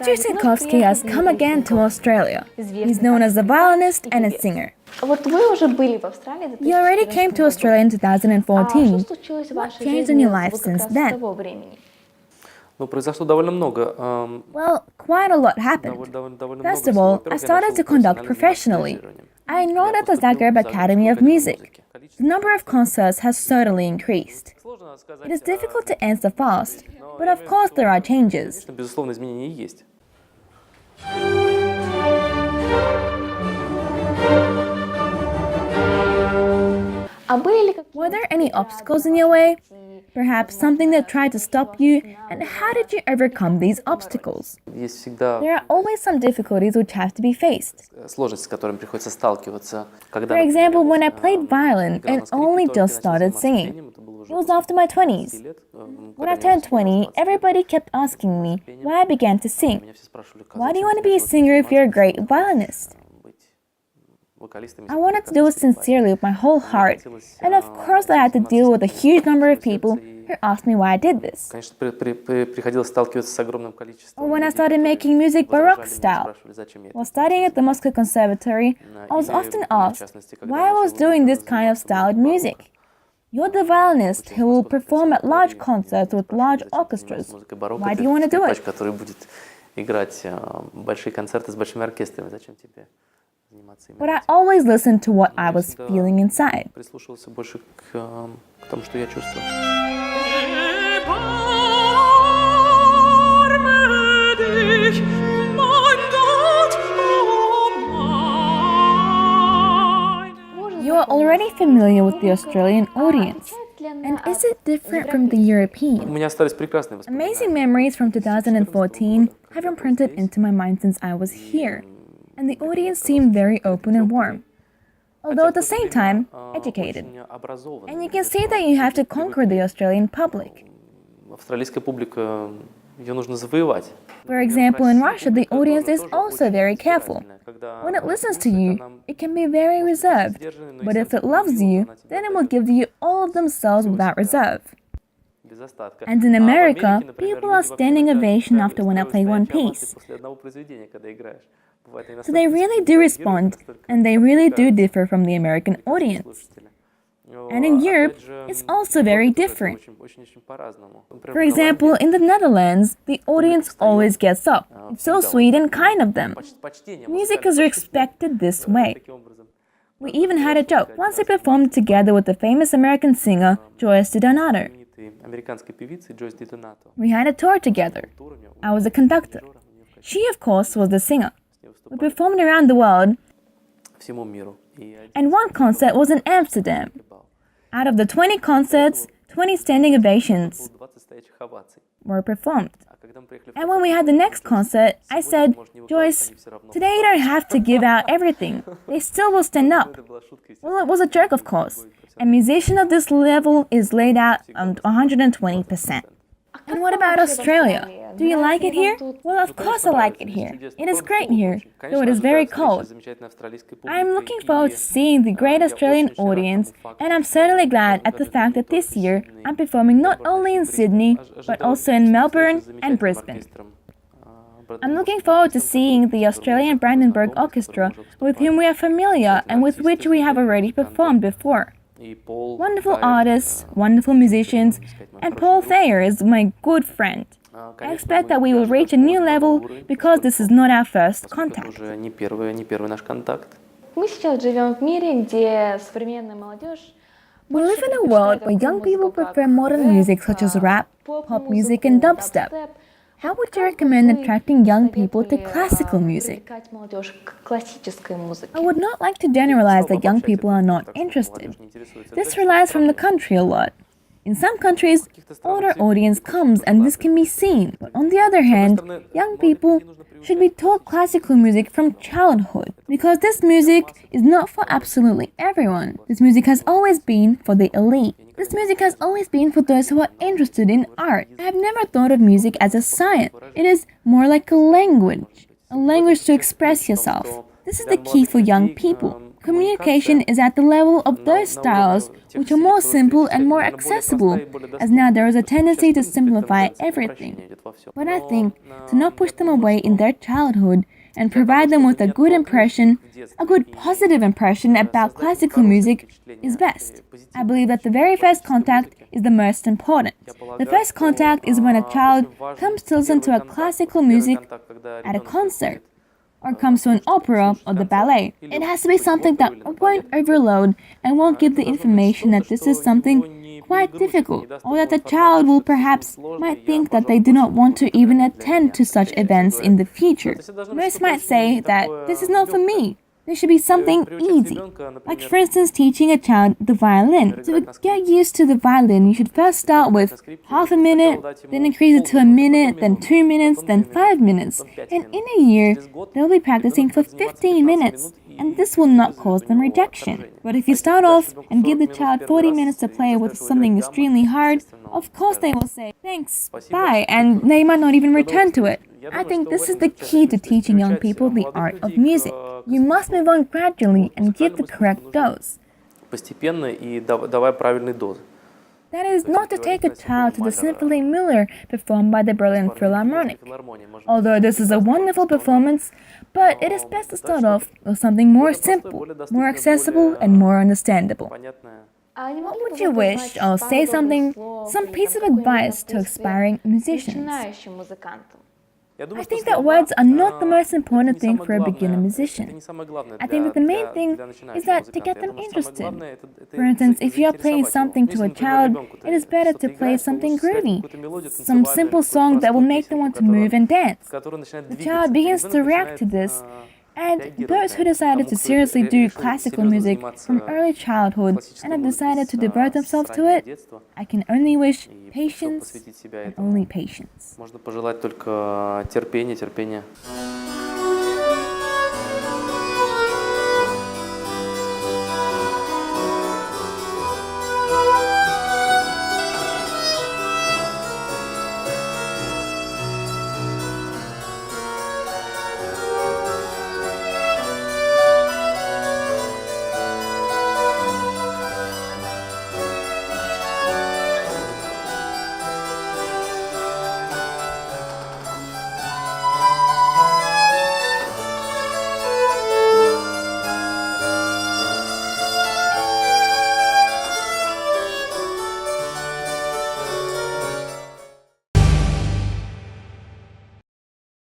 Dmitry Sinkovsky has come again to Australia. He's known as a violinist and a singer. You already came to Australia in 2014. What changed in your life since then? Well, quite a lot happened. First of all, I started to conduct professionally. I enrolled at the Zagreb Academy of Music. The number of concerts has certainly increased. It is difficult to answer fast, but of course there are changes. Were there any obstacles in your way? Perhaps something that tried to stop you, and how did you overcome these obstacles? There are always some difficulties which have to be faced. For example, when I played violin and only just started singing. It was after my 20s. When I turned 20, everybody kept asking me why I began to sing. Why do you want to be a singer if you're a great violinist? I wanted to do it sincerely with my whole heart, and of course I had to deal with a huge number of people who asked me why I did this. Or when I started making music Baroque style. While studying at the Moscow Conservatory, I was often asked why I was doing this kind of styled music. You're the violinist who will perform at large concerts with large orchestras. Why do you want to do it? But I always listened to what I was feeling inside. You are already familiar with the Australian audience. And is it different from the European? Amazing memories from 2014 have imprinted into my mind since I was here. And the audience seemed very open and warm, although at the same time, educated. And you can see that you have to conquer the Australian public. For example, in Russia, the audience is also very careful. When it listens to you, it can be very reserved, but if it loves you, then it will give you all of themselves without reserve. And in America, people are standing ovation after when I play one piece. So they really do respond, and they really do differ from the American audience. And in Europe, it's also very different. For example, in the Netherlands, the audience always gets up. It's so sweet and kind of them. Music is respected this way. We even had a joke. Once I performed together with the famous American singer, Joyce DiDonato. We had a tour together. I was a conductor. She, of course, was the singer. We performed around the world, and one concert was in Amsterdam. Out of the 20 concerts, 20 standing ovations were performed. And when we had the next concert, I said, Joyce, today you don't have to give out everything. They still will stand up. Well, it was a joke, of course. A musician of this level is laid out 120%. And what about Australia? Do you like it here? Well, of course I like it here. It is great here, though it is very cold. I am looking forward to seeing the great Australian audience, and I'm certainly glad at the fact that this year I'm performing not only in Sydney, but also in Melbourne and Brisbane. I'm looking forward to seeing the Australian Brandenburg Orchestra, with whom we are familiar and with which we have already performed before. Wonderful artists, wonderful musicians, and Paul Thayer is my good friend. I expect that we will reach a new level because this is not our first contact. We live in a world where young people prefer modern music such as rap, pop music, and dubstep. How would you recommend attracting young people to classical music? I would not like to generalize that young people are not interested. This relies from the country a lot. In some countries, older audience comes and this can be seen. But on the other hand, young people should be taught classical music from childhood. Because this music is not for absolutely everyone. This music has always been for the elite. This music has always been for those who are interested in art. I have never thought of music as a science. It is more like a language to express yourself. This is the key for young people. communication is at the level of those styles which are more simple and more accessible, as now there is a tendency to simplify everything. But I think to not push them away in their childhood and provide them with a good impression, a good positive impression about classical music is best. I believe that the very first contact is the most important. The first contact is when a child comes to listen to a classical music at a concert, or comes to an opera or the ballet. It has to be something that won't overload and won't give the information that this is something quite difficult, or that the child will perhaps might think that they do not want to even attend to such events in the future. Most might say that this is not for me. There should be something easy, like for instance teaching a child the violin. To get used to the violin, you should first start with half a minute, then increase it to a minute, then 2 minutes, then 5 minutes. And in a year, they'll be practicing for 15 minutes, and this will not cause them rejection. But if you start off and give the child 40 minutes to play with something extremely hard, of course they will say, thanks, bye, and they might not even return to it. I think this is the key to teaching young people the art of music. You must move on gradually and give the correct dose. That is not to take a child to the Symphony Miller performed by the Berlin Philharmonic. Although this is a wonderful performance, but it is best to start off with something more simple, more accessible, and more understandable. What would you wish, or say something, some piece of advice to aspiring musicians? I think that words are not the most important thing for a beginner musician. I think that the main thing is that to get them interested. For instance, if you are playing something to a child, it is better to play something groovy, some simple song that will make them want to move and dance. The child begins to react to this, and those who decided to seriously do classical music from early childhood and have decided to devote themselves to it, I can only wish patience and only patience. Можно пожелать только терпения.